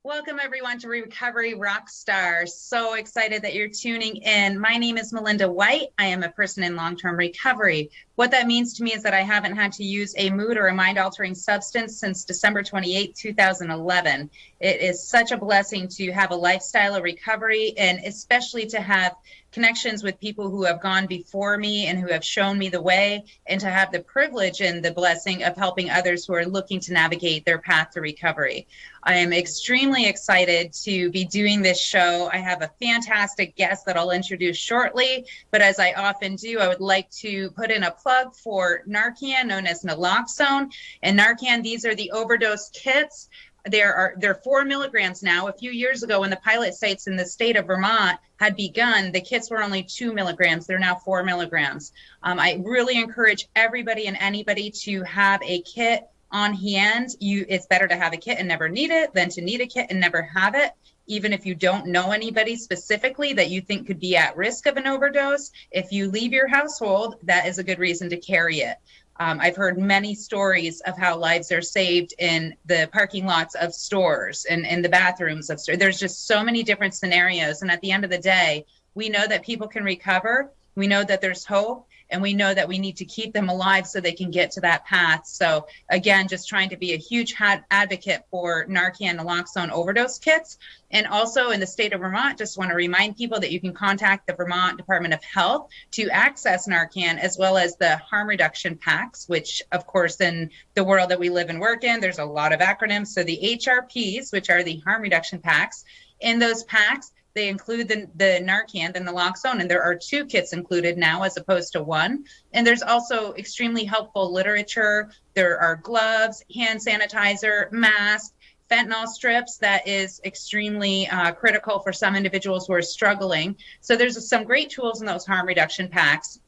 Welcome everyone to Recovery Rockstars. So excited that you're tuning in. My name is Melinda White. I am a person in long-term recovery. What that means to me is that I haven't had to use a mood or a mind-altering substance since December 28, 2011. It is such a blessing to have a lifestyle of recovery, and especially to have connections with people who have gone before me and who have shown me the way, and to have the privilege and the blessing of helping others who are looking to navigate their path to recovery. I am extremely excited to be doing this show. I have a fantastic guest that I'll introduce shortly, but as I often do, I would like to put in a plug for Narcan, known as naloxone. And Narcan, these are the overdose kits. They're 4 milligrams now. A few years ago, when the pilot sites in the state of Vermont had begun, the kits were only 2 milligrams. They're now 4 milligrams. I really encourage everybody and anybody to have a kit on hand. It's better to have a kit and never need it than to need a kit and never have it. Even if you don't know anybody specifically that you think could be at risk of an overdose, if you leave your household, that is a good reason to carry it. I've heard many stories of how lives are saved in the parking lots of stores and in the bathrooms of stores. There's just so many different scenarios. And at the end of the day, we know that people can recover. We know that there's hope, and we know that we need to keep them alive so they can get to that path. So again, just trying to be a huge advocate for Narcan naloxone overdose kits. And also in the state of Vermont, just want to remind people that you can contact the Vermont Department of Health to access Narcan, as well as the harm reduction packs, which of course in the world that we live and work in, there's a lot of acronyms. So the HRPs, which are the harm reduction packs, in those packs, they include the Narcan, the naloxone, and there are 2 kits included now as opposed to 1. And there's also extremely helpful literature. There are gloves, hand sanitizer, masks, fentanyl strips that is extremely critical for some individuals who are struggling. So there's some great tools in those harm reduction packs.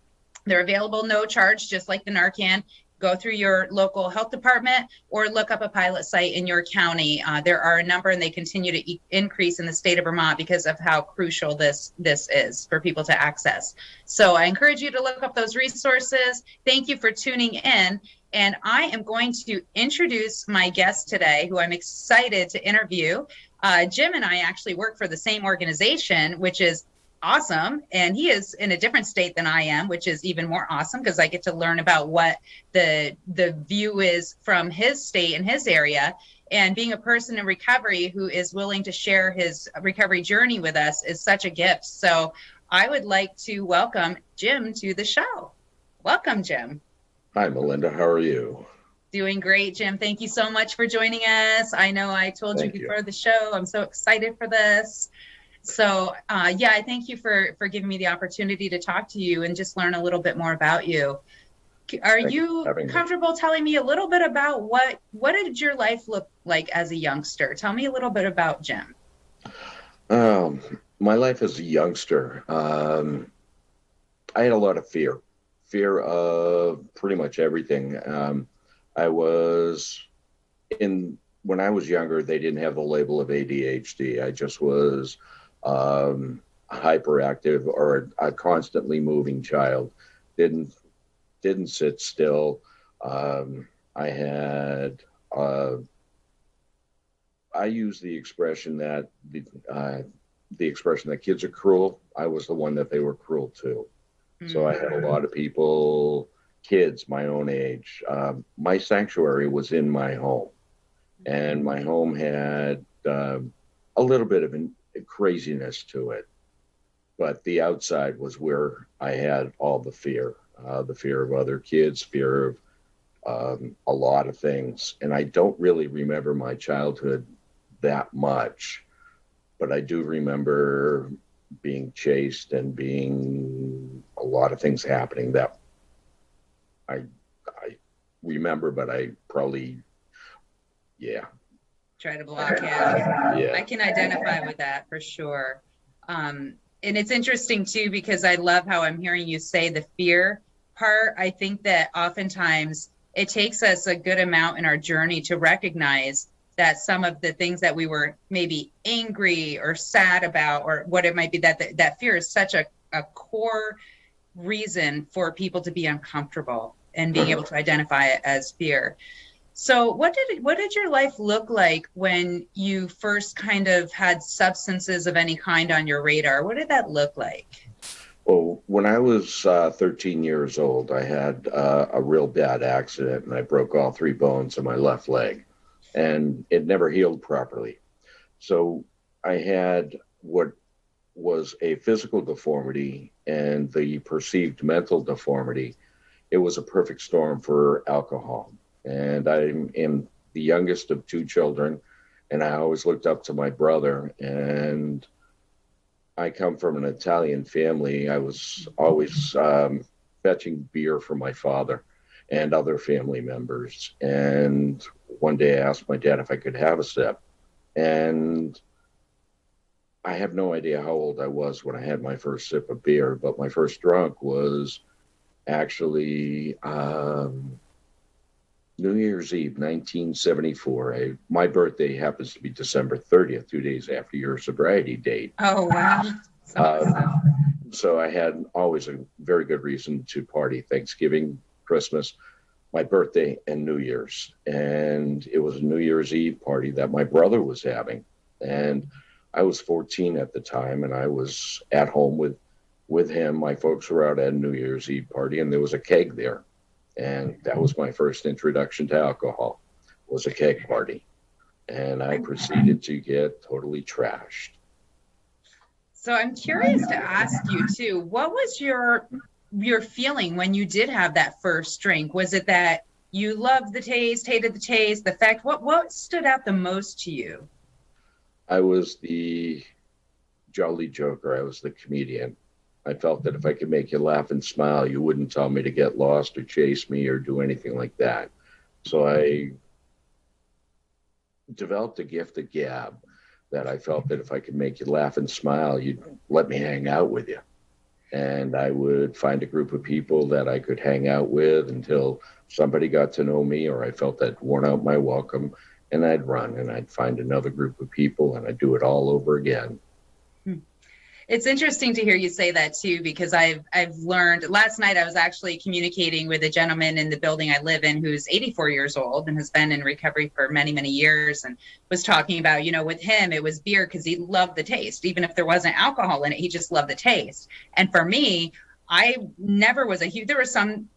They're available no charge, just like the Narcan. Go through your local health department or look up a pilot site in your county. There are a number, and they continue to increase in the state of Vermont because of how crucial this is for people to access. So I encourage you to look up those resources. Thank you for tuning in. And I am going to introduce my guest today, who I'm excited to interview. Jim and I actually work for the same organization, which is awesome. And he is in a different state than I am, which is even more awesome because I get to learn about what the view is from his state and his area. And being a person in recovery who is willing to share his recovery journey with us is such a gift. So I would like to welcome Jim to the show. Welcome, Jim. Hi, Melinda. How are you? Doing great, Jim. Thank you so much for joining us. I know I told you before the show, I'm so excited for this. So I thank you for giving me the opportunity to talk to you and just learn a little bit more about you. Are you comfortable telling me a little bit about what did your life look like as a youngster? Tell me a little bit about Jim. My life as a youngster, I had a lot of fear of pretty much everything. When I was younger, they didn't have the label of ADHD. I just was hyperactive or a constantly moving child. Didn't sit still. I use the expression that kids are cruel. I was the one that they were cruel to. Mm-hmm. So I had a lot of kids my own age. My sanctuary was in my home, and my home had a little bit of craziness to it, but the outside was where I had all the fear of other kids, fear of a lot of things. And I don't really remember my childhood that much, but I do remember being chased and being a lot of things happening that I remember, but I probably, try to block out. Yeah. I can identify with that for sure. And it's interesting too, because I love how I'm hearing you say the fear part. I think that oftentimes it takes us a good amount in our journey to recognize that some of the things that we were maybe angry or sad about, or what it might be, that fear is such a core reason for people to be uncomfortable and being able to identify it as fear. So what did your life look like when you first kind of had substances of any kind on your radar? What did that look like? Well, when I was 13 years old, I had a real bad accident and I broke all three bones in my left leg, and it never healed properly. So I had what was a physical deformity and the perceived mental deformity. It was a perfect storm for alcohol. And I am the youngest of two children, and I always looked up to my brother. And I come from an Italian family. I was always fetching beer for my father and other family members. And one day I asked my dad if I could have a sip. And I have no idea how old I was when I had my first sip of beer, but my first drunk was actually New Year's Eve, 1974. My birthday happens to be December 30th, 2 days after your sobriety date. Oh, wow. So awesome. So I had always a very good reason to party Thanksgiving, Christmas, my birthday, and New Year's. And it was a New Year's Eve party that my brother was having. And I was 14 at the time, and I was at home with him. My folks were out at a New Year's Eve party, and there was a keg there. And that was my first introduction to alcohol, was a keg party. And I proceeded to get totally trashed. So I'm curious to ask you too, what was your feeling when you did have that first drink? Was it that you loved the taste, hated the taste, the fact, what stood out the most to you? I was the jolly joker. I was the comedian. I felt that if I could make you laugh and smile, you wouldn't tell me to get lost or chase me or do anything like that. So I developed a gift of gab, that I felt that if I could make you laugh and smile, you'd let me hang out with you. And I would find a group of people that I could hang out with until somebody got to know me, or I felt I'd worn out my welcome, and I'd run and I'd find another group of people and I'd do it all over again. It's interesting to hear you say that too, because I've learned. Last night I was actually communicating with a gentleman in the building I live in who's 84 years old and has been in recovery for many, many years, and was talking about, with him, it was beer because he loved the taste. Even if there wasn't alcohol in it, he just loved the taste. And for me, I never was a huge, there were some,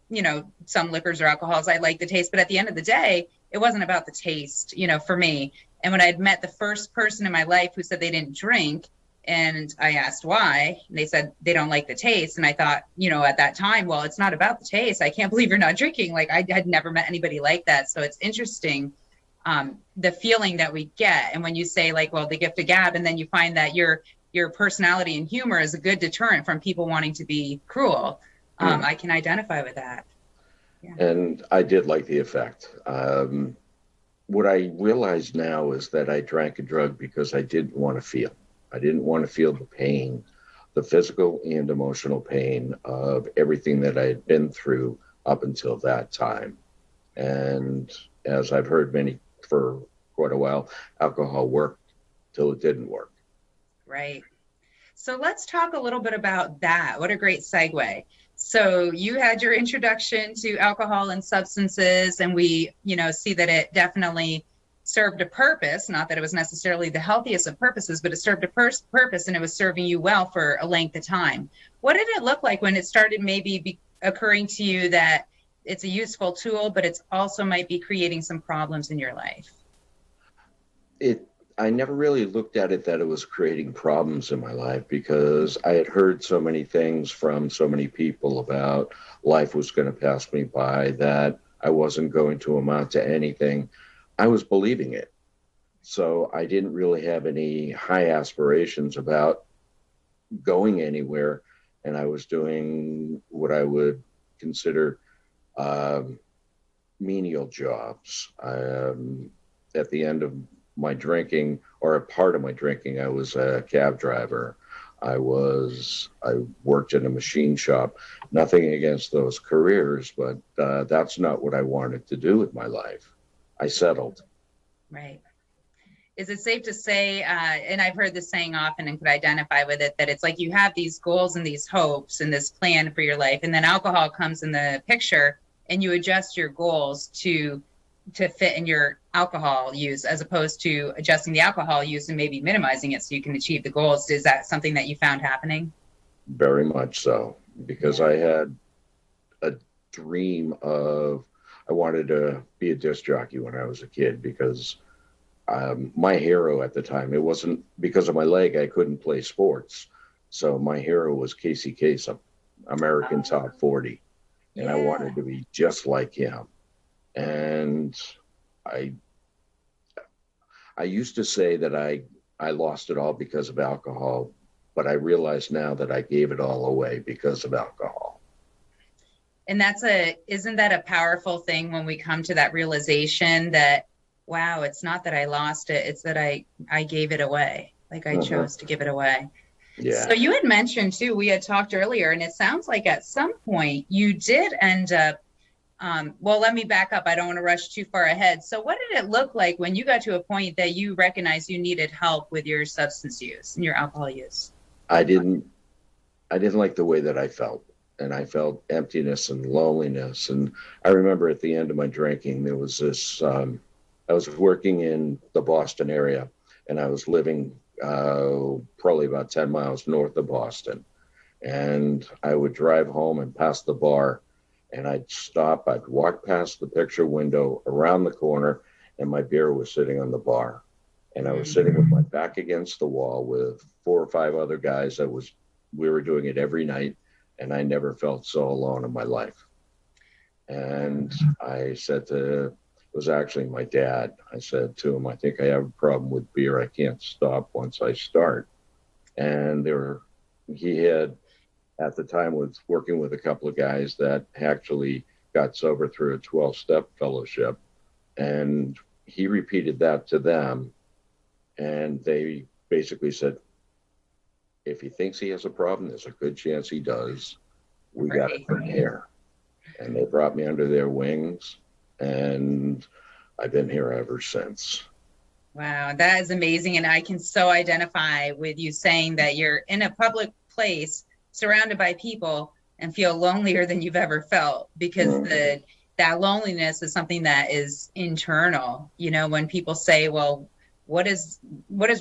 some liquors or alcohols I liked the taste, but at the end of the day, it wasn't about the taste, for me. And when I'd met the first person in my life who said they didn't drink, and I asked why, and they said they don't like the taste. And I thought, at that time, well, it's not about the taste. I can't believe you're not drinking. Like, I had never met anybody like that. So it's interesting, the feeling that we get. And when you say like, well, the gift of gab, and then you find that your personality and humor is a good deterrent from people wanting to be cruel. I can identify with that. Yeah. And I did like the effect. What I realize now is that I drank a drug because I didn't want to feel. I didn't want to feel the pain, the physical and emotional pain of everything that I had been through up until that time. And as I've heard many for quite a while, alcohol worked till it didn't work. Right. So let's talk a little bit about that. What a great segue. So you had your introduction to alcohol and substances, and we, see that it definitely served a purpose. Not that it was necessarily the healthiest of purposes, but it served a purpose, and it was serving you well for a length of time. What did it look like when it started maybe occurring to you that it's a useful tool, but it's also might be creating some problems in your life? I never really looked at it that it was creating problems in my life, because I had heard so many things from so many people about life was going to pass me by, that I wasn't going to amount to anything. I was believing it. So I didn't really have any high aspirations about going anywhere. And I was doing what I would consider menial jobs. At the end of my drinking, or a part of my drinking, I was a cab driver. I worked in a machine shop. Nothing against those careers, but that's not what I wanted to do with my life. I settled. Right. Is it safe to say, and I've heard this saying often and could identify with it, that it's like you have these goals and these hopes and this plan for your life, and then alcohol comes in the picture and you adjust your goals to to fit in your alcohol use, as opposed to adjusting the alcohol use and maybe minimizing it so you can achieve the goals. Is that something that you found happening? Very much so, because I had a dream of, I wanted to be a disc jockey when I was a kid, because my hero at the time, it wasn't because of my leg, I couldn't play sports. So my hero was Casey Kasem, American Top 40. And I wanted to be just like him. And I I used to say that I lost it all because of alcohol, but I realize now that I gave it all away because of alcohol. And isn't that a powerful thing when we come to that realization that, wow, it's not that I lost it, it's that I gave it away. Like I chose to give it away. Yeah. So you had mentioned too, we had talked earlier, and it sounds like at some point you did end up, well, let me back up. I don't want to rush too far ahead. So what did it look like when you got to a point that you recognized you needed help with your substance use and your alcohol use? I didn't like the way that I felt, and I felt emptiness and loneliness. And I remember at the end of my drinking, there was this, I was working in the Boston area, and I was living probably about 10 miles north of Boston. And I would drive home and pass the bar, and I'd stop, I'd walk past the picture window around the corner, and my beer was sitting on the bar. And I was sitting with my back against the wall with 4 or 5 other guys. We were doing it every night, and I never felt so alone in my life. And I said it was actually my dad. I said to him, I think I have a problem with beer. I can't stop once I start. And he had, at the time, was working with a couple of guys that actually got sober through a 12-step fellowship. And he repeated that to them. And they basically said, if he thinks he has a problem, there's a good chance he does. We got it from here. And they brought me under their wings, and I've been here ever since. Wow, that is amazing. And I can so identify with you saying that you're in a public place surrounded by people and feel lonelier than you've ever felt, because that loneliness is something that is internal. You know, when people say, well, what does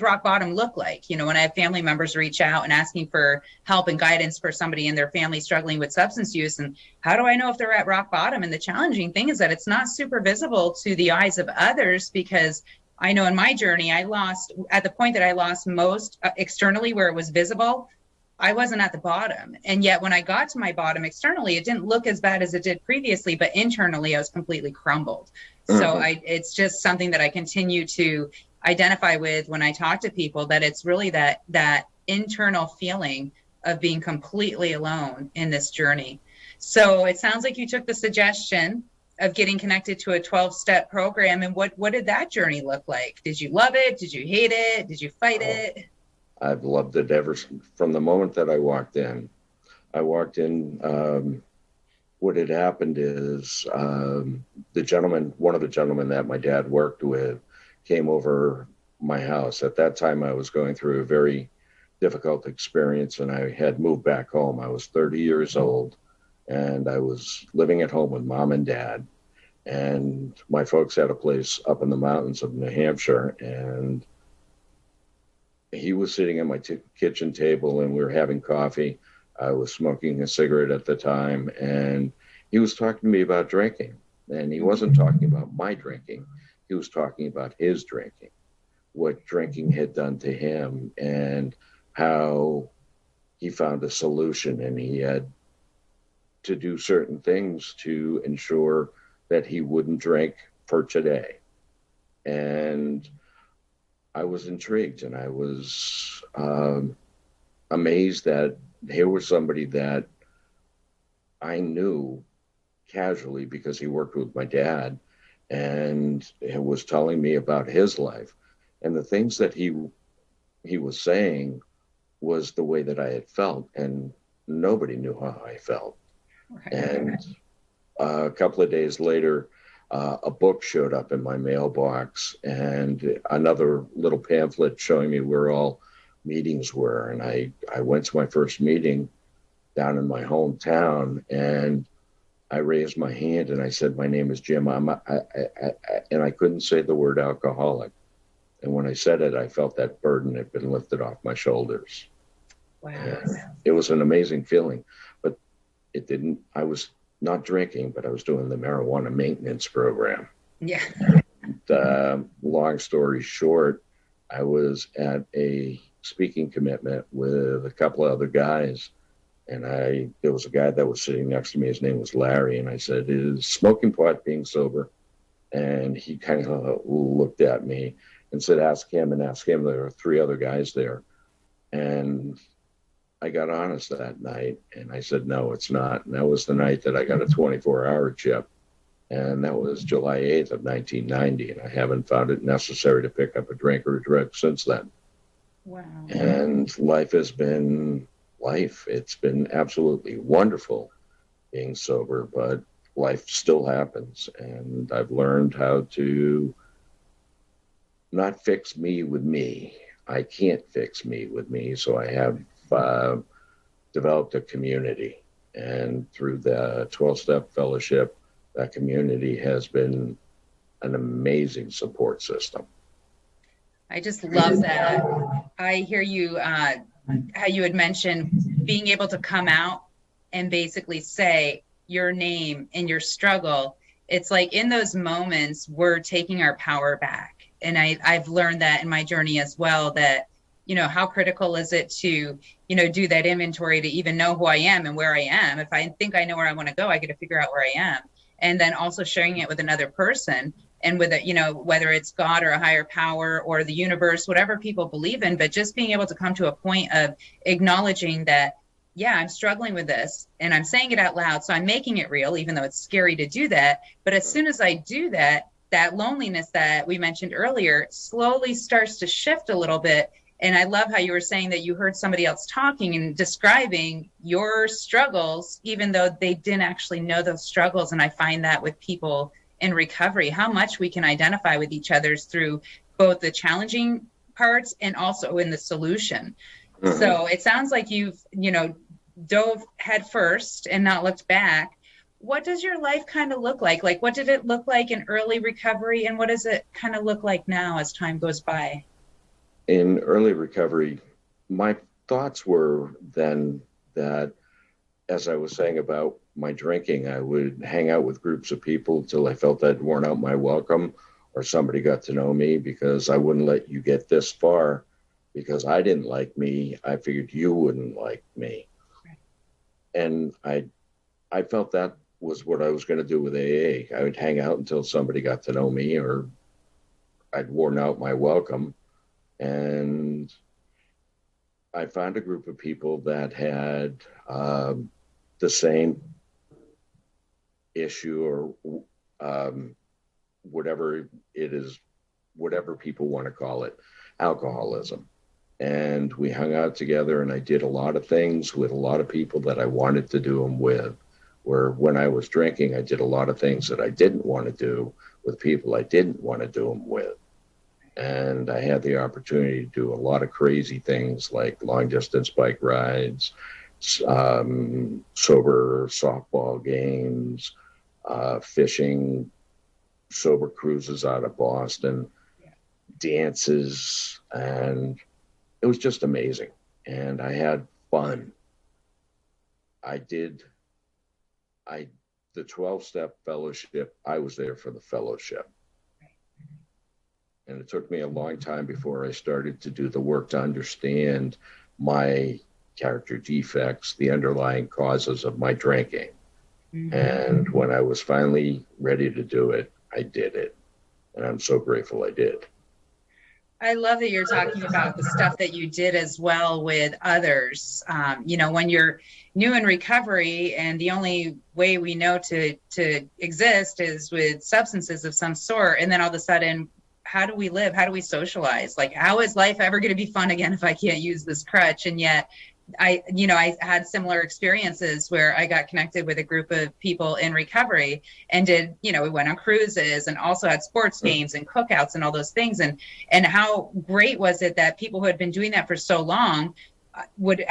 rock bottom look like? You know, when I have family members reach out and asking for help and guidance for somebody in their family struggling with substance use, and how do I know if they're at rock bottom? And the challenging thing is that it's not super visible to the eyes of others, because I know in my journey, at the point that I lost most externally where it was visible, I wasn't at the bottom. And yet when I got to my bottom externally, it didn't look as bad as it did previously, but internally I was completely crumbled. So it's just something that I continue to identify with when I talk to people, that it's really that internal feeling of being completely alone in this journey. So it sounds like you took the suggestion of getting connected to a 12-step program. And what did that journey look like? Did you love it? Did you hate it? Did you fight it? I've loved it ever from the moment that I walked in. What had happened is one of the gentlemen that my dad worked with came over my house. At that time, I was going through a very difficult experience, and I had moved back home. I was 30 years old, and I was living at home with mom and dad. And my folks had a place up in the mountains of New Hampshire, and he was sitting at my kitchen table, and we were having coffee. I was smoking a cigarette at the time, and he was talking to me about drinking. And he wasn't talking about my drinking. He was talking about his drinking, what drinking had done to him, and how he found a solution, and he had to do certain things to ensure that he wouldn't drink for today. And I was intrigued, and I was amazed that here was somebody that I knew casually because he worked with my dad, and he was telling me about his life. And the things that he was saying was the way that I had felt, and nobody knew how I felt. Right. And a couple of days later, a book showed up in my mailbox, and another little pamphlet showing me where all meetings were. And I went to my first meeting down in my hometown, and I raised my hand and I said, my name is Jim. And I couldn't say the word alcoholic. And when I said it, I felt that burden had been lifted off my shoulders. Wow. And it was an amazing feeling, but I was not drinking, but I was doing the marijuana maintenance program. Yeah. Long story short, I was at a speaking commitment with a couple of other guys. And there was a guy that was sitting next to me. His name was Larry. And I said, is smoking pot being sober? And he kind of looked at me and said, ask him. There were 3 other guys there. And I got honest that night. And I said, no, it's not. And that was the night that I got a 24-hour chip. And that was July 8th of 1990. And I haven't found it necessary to pick up a drink or a drug since then. Wow. And life has been life. It's been absolutely wonderful being sober, but life still happens. And I've learned how to not fix me with me. I can't fix me with me. So I have developed a community. And through the 12-step fellowship, that community has been an amazing support system. I just love that. I hear you, how you had mentioned being able to come out and basically say your name and your struggle. It's like in those moments, we're taking our power back. And I've learned that in my journey as well, that, how critical is it to, do that inventory to even know who I am and where I am. If I think I know where I want to go, I get to figure out where I am. And then also sharing it with another person. And with it, whether it's God or a higher power or the universe, whatever people believe in, but just being able to come to a point of acknowledging that, yeah, I'm struggling with this and I'm saying it out loud. So I'm making it real, even though it's scary to do that. But as soon as I do that, that loneliness that we mentioned earlier slowly starts to shift a little bit. And I love how you were saying that you heard somebody else talking and describing your struggles, even though they didn't actually know those struggles. And I find that with people in recovery, how much we can identify with each other's through both the challenging parts and also in the solution. Mm-hmm. So it sounds like you've, dove head first and not looked back. What does your life kind of look like? Like, what did it look like in early recovery? And what does it kind of look like now as time goes by? In early recovery, my thoughts were then that, as I was saying about my drinking, I would hang out with groups of people till I felt I'd worn out my welcome or somebody got to know me, because I wouldn't let you get this far because I didn't like me. I figured you wouldn't like me. Right. And I felt that was what I was going to do with AA. I would hang out until somebody got to know me or I'd worn out my welcome. And I found a group of people that had the same issue or whatever it is, whatever people want to call it, alcoholism. And we hung out together and I did a lot of things with a lot of people that I wanted to do them with. Where when I was drinking, I did a lot of things that I didn't want to do with people I didn't want to do them with. And I had the opportunity to do a lot of crazy things like long distance bike rides, sober softball games, fishing, sober cruises out of Boston, dances, and it was just amazing. And I had fun. The 12-step fellowship, I was there for the fellowship. And it took me a long time before I started to do the work to understand my character defects, the underlying causes of my drinking. Mm-hmm. And when I was finally ready to do it, I did it. And I'm so grateful I did. I love that you're talking about the stuff that you did as well with others. When you're new in recovery and the only way we know to exist is with substances of some sort. And then all of a sudden, how do we live? How do we socialize? Like, how is life ever going to be fun again if I can't use this crutch? And yet I had similar experiences where I got connected with a group of people in recovery and we went on cruises and also had sports games and cookouts and all those things. And how great was it that people who had been doing that for so long would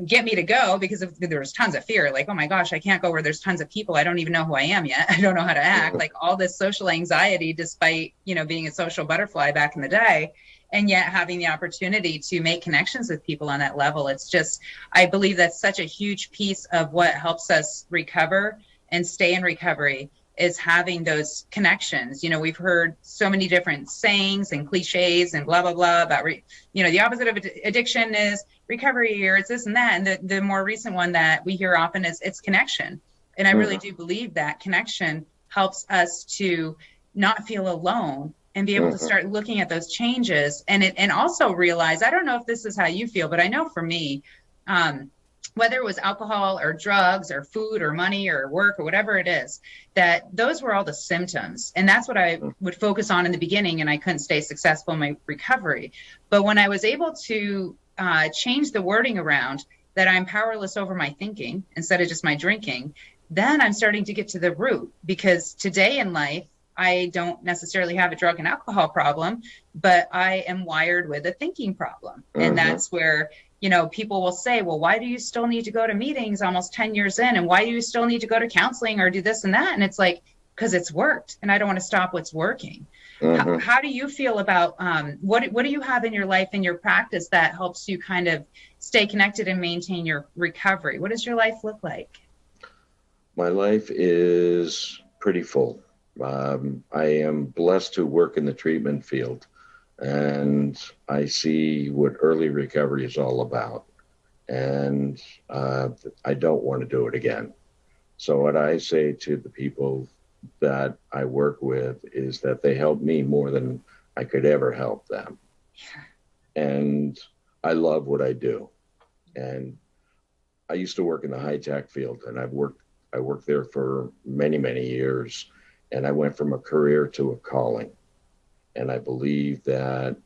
get me to go, because if there was tons of fear, like, oh my gosh, I can't go where there's tons of people. I don't even know who I am yet. I don't know how to act, like all this social anxiety, despite, being a social butterfly back in the day, and yet having the opportunity to make connections with people on that level. It's just, I believe that's such a huge piece of what helps us recover and stay in recovery, is having those connections. We've heard so many different sayings and cliches and blah, blah, blah about, the opposite of addiction is recovery, or it's this and that. And the more recent one that we hear often is it's connection. And I really do believe that connection helps us to not feel alone and be able to start looking at those changes, and also realize, I don't know if this is how you feel, but I know for me, whether it was alcohol or drugs or food or money or work or whatever it is, that those were all the symptoms. And that's what I would focus on in the beginning, and I couldn't stay successful in my recovery. But when I was able to change the wording around that I'm powerless over my thinking instead of just my drinking, then I'm starting to get to the root. Because today in life, I don't necessarily have a drug and alcohol problem, but I am wired with a thinking problem. And that's where, people will say, well, why do you still need to go to meetings almost 10 years in? And why do you still need to go to counseling or do this and that? And it's like, because it's worked and I don't want to stop what's working. How do you feel about what do you have in your life, in your practice, that helps you kind of stay connected and maintain your recovery? What does your life look like? My life is pretty full. I am blessed to work in the treatment field, and I see what early recovery is all about. And I don't want to do it again. So what I say to the people that I work with is that they help me more than I could ever help them. Yeah. And I love what I do. And I used to work in the high-tech field, and I worked there for many, many years. And I went from a career to a calling. And I believe that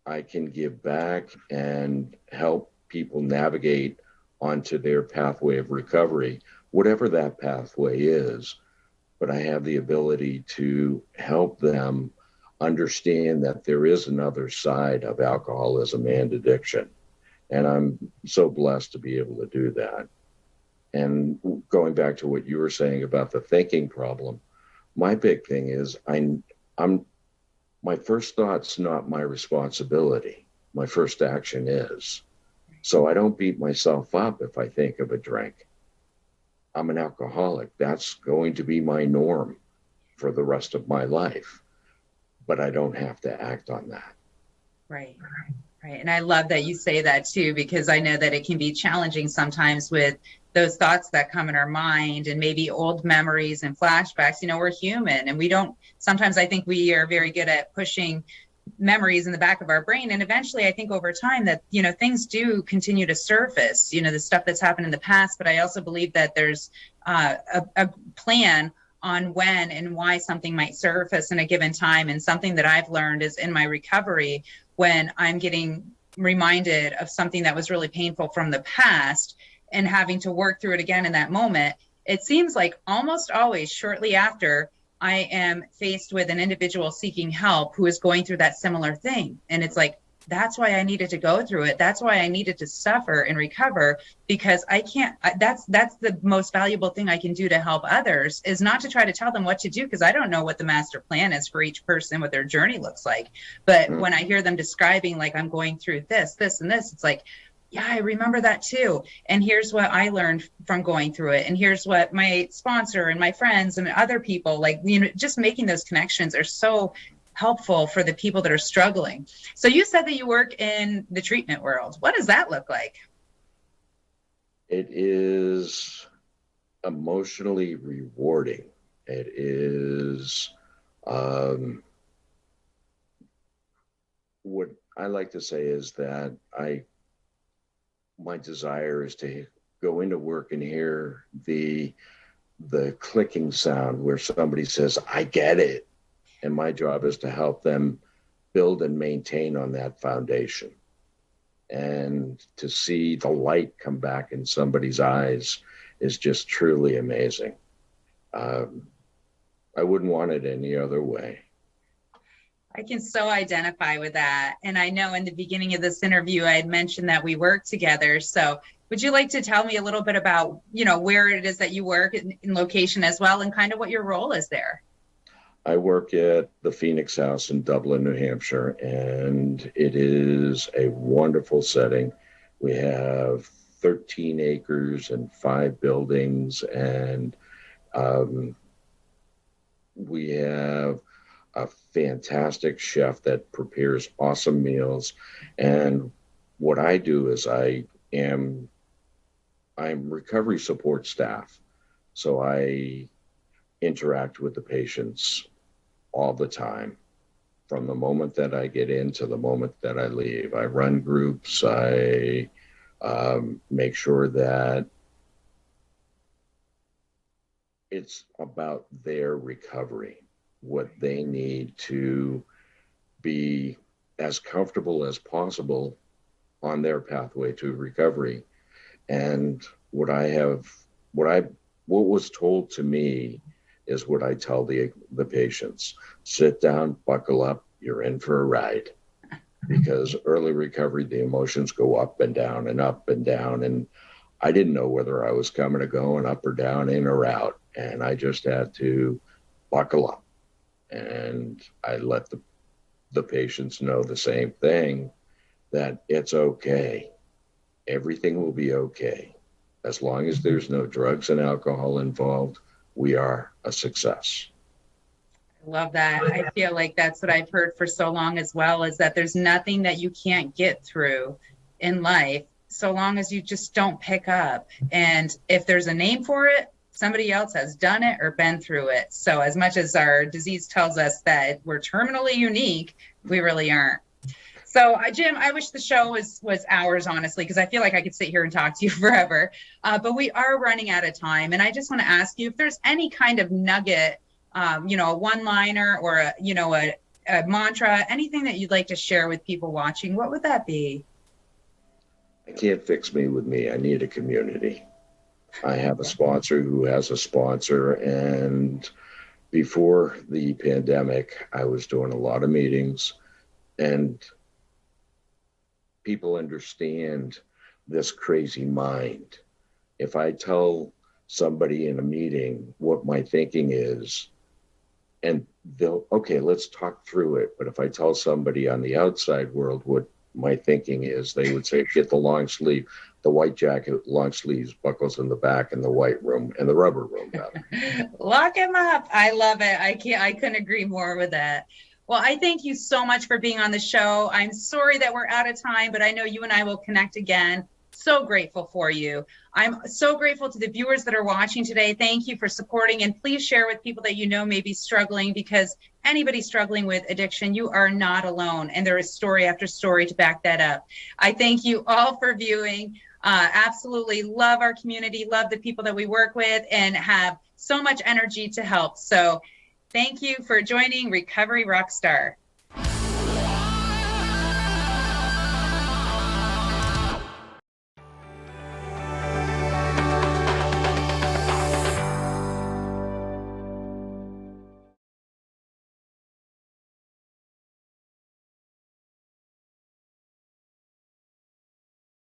I can give back and help people navigate onto their pathway of recovery, whatever that pathway is. But I have the ability to help them understand that there is another side of alcoholism and addiction. And I'm so blessed to be able to do that. And going back to what you were saying about the thinking problem, my big thing is I'm my first thought's not my responsibility. My first action is. So I don't beat myself up if I think of a drink. I'm an alcoholic. That's going to be my norm for the rest of my life. But I don't have to act on that. Right. Right. And I love that you say that too, because I know that it can be challenging sometimes with those thoughts that come in our mind and maybe old memories and flashbacks. We're human, and we don't, sometimes I think we are very good at pushing memories in the back of our brain. And eventually I think over time that, things do continue to surface, the stuff that's happened in the past. But I also believe that there's a plan on when and why something might surface in a given time. And something that I've learned is in my recovery, when I'm getting reminded of something that was really painful from the past and having to work through it again in that moment, it seems like almost always shortly after I am faced with an individual seeking help who is going through that similar thing. And it's like, that's why I needed to go through it. That's why I needed to suffer and recover, because that's the most valuable thing I can do to help others, is not to try to tell them what to do, because I don't know what the master plan is for each person, what their journey looks like. But when I hear them describing, like, I'm going through this, and this, it's like, yeah, I remember that too. And here's what I learned from going through it. And here's what my sponsor and my friends and other people, just making those connections are so helpful for the people that are struggling. So you said that you work in the treatment world. What does that look like? It is emotionally rewarding. It is what I like to say is that my desire is to go into work and hear the clicking sound where somebody says, I get it. And my job is to help them build and maintain on that foundation. And to see the light come back in somebody's eyes is just truly amazing. I wouldn't want it any other way. I can so identify with that. And I know in the beginning of this interview, I had mentioned that we work together. So would you like to tell me a little bit about, where it is that you work in location as well and kind of what your role is there? I work at the Phoenix House in Dublin, New Hampshire, and it is a wonderful setting. We have 13 acres and 5 buildings, and um, we have a fantastic chef that prepares awesome meals. And what I do is I'm recovery support staff. So I interact with the patients all the time, from the moment that I get in to the moment that I leave. I run groups. I make sure that it's about their recovery, what they need to be as comfortable as possible on their pathway to recovery. And what was told to me is what I tell the patients: sit down, buckle up, you're in for a ride. Because early recovery, the emotions go up and down and up and down. And I didn't know whether I was coming or going, up or down, in or out. And I just had to buckle up. And I let the patients know the same thing, that it's okay. Everything will be okay. As long as there's no drugs and alcohol involved, we are a success. I love that. I feel like that's what I've heard for so long as well, is that there's nothing that you can't get through in life so long as you just don't pick up. And if there's a name for it, somebody else has done it or been through it. So as much as our disease tells us that we're terminally unique, we really aren't. So, Jim, I wish the show was hours, honestly, because I feel like I could sit here and talk to you forever. But we are running out of time. And I just want to ask you if there's any kind of nugget, a one-liner or a mantra, anything that you'd like to share with people watching, what would that be? I can't fix me with me. I need a community. I have a sponsor who has a sponsor. And before the pandemic, I was doing a lot of meetings, and people understand this crazy mind. If I tell somebody in a meeting what my thinking is, and okay, let's talk through it. But if I tell somebody on the outside world what my thinking is, they would say, get the long sleeve, the white jacket, long sleeves, buckles in the back, and the white room and the rubber room. Lock him up. I love it. I couldn't agree more with that. Well, I thank you so much for being on the show. I'm sorry that we're out of time, but I know you and I will connect again. So grateful for you. I'm so grateful to the viewers that are watching today. Thank you for supporting, and please share with people that may be struggling, because anybody struggling with addiction, you are not alone, and there is story after story to back that up. I thank you all for viewing. Absolutely love our community, love the people that we work with, and have so much energy to help. So thank you for joining Recovery Rockstar.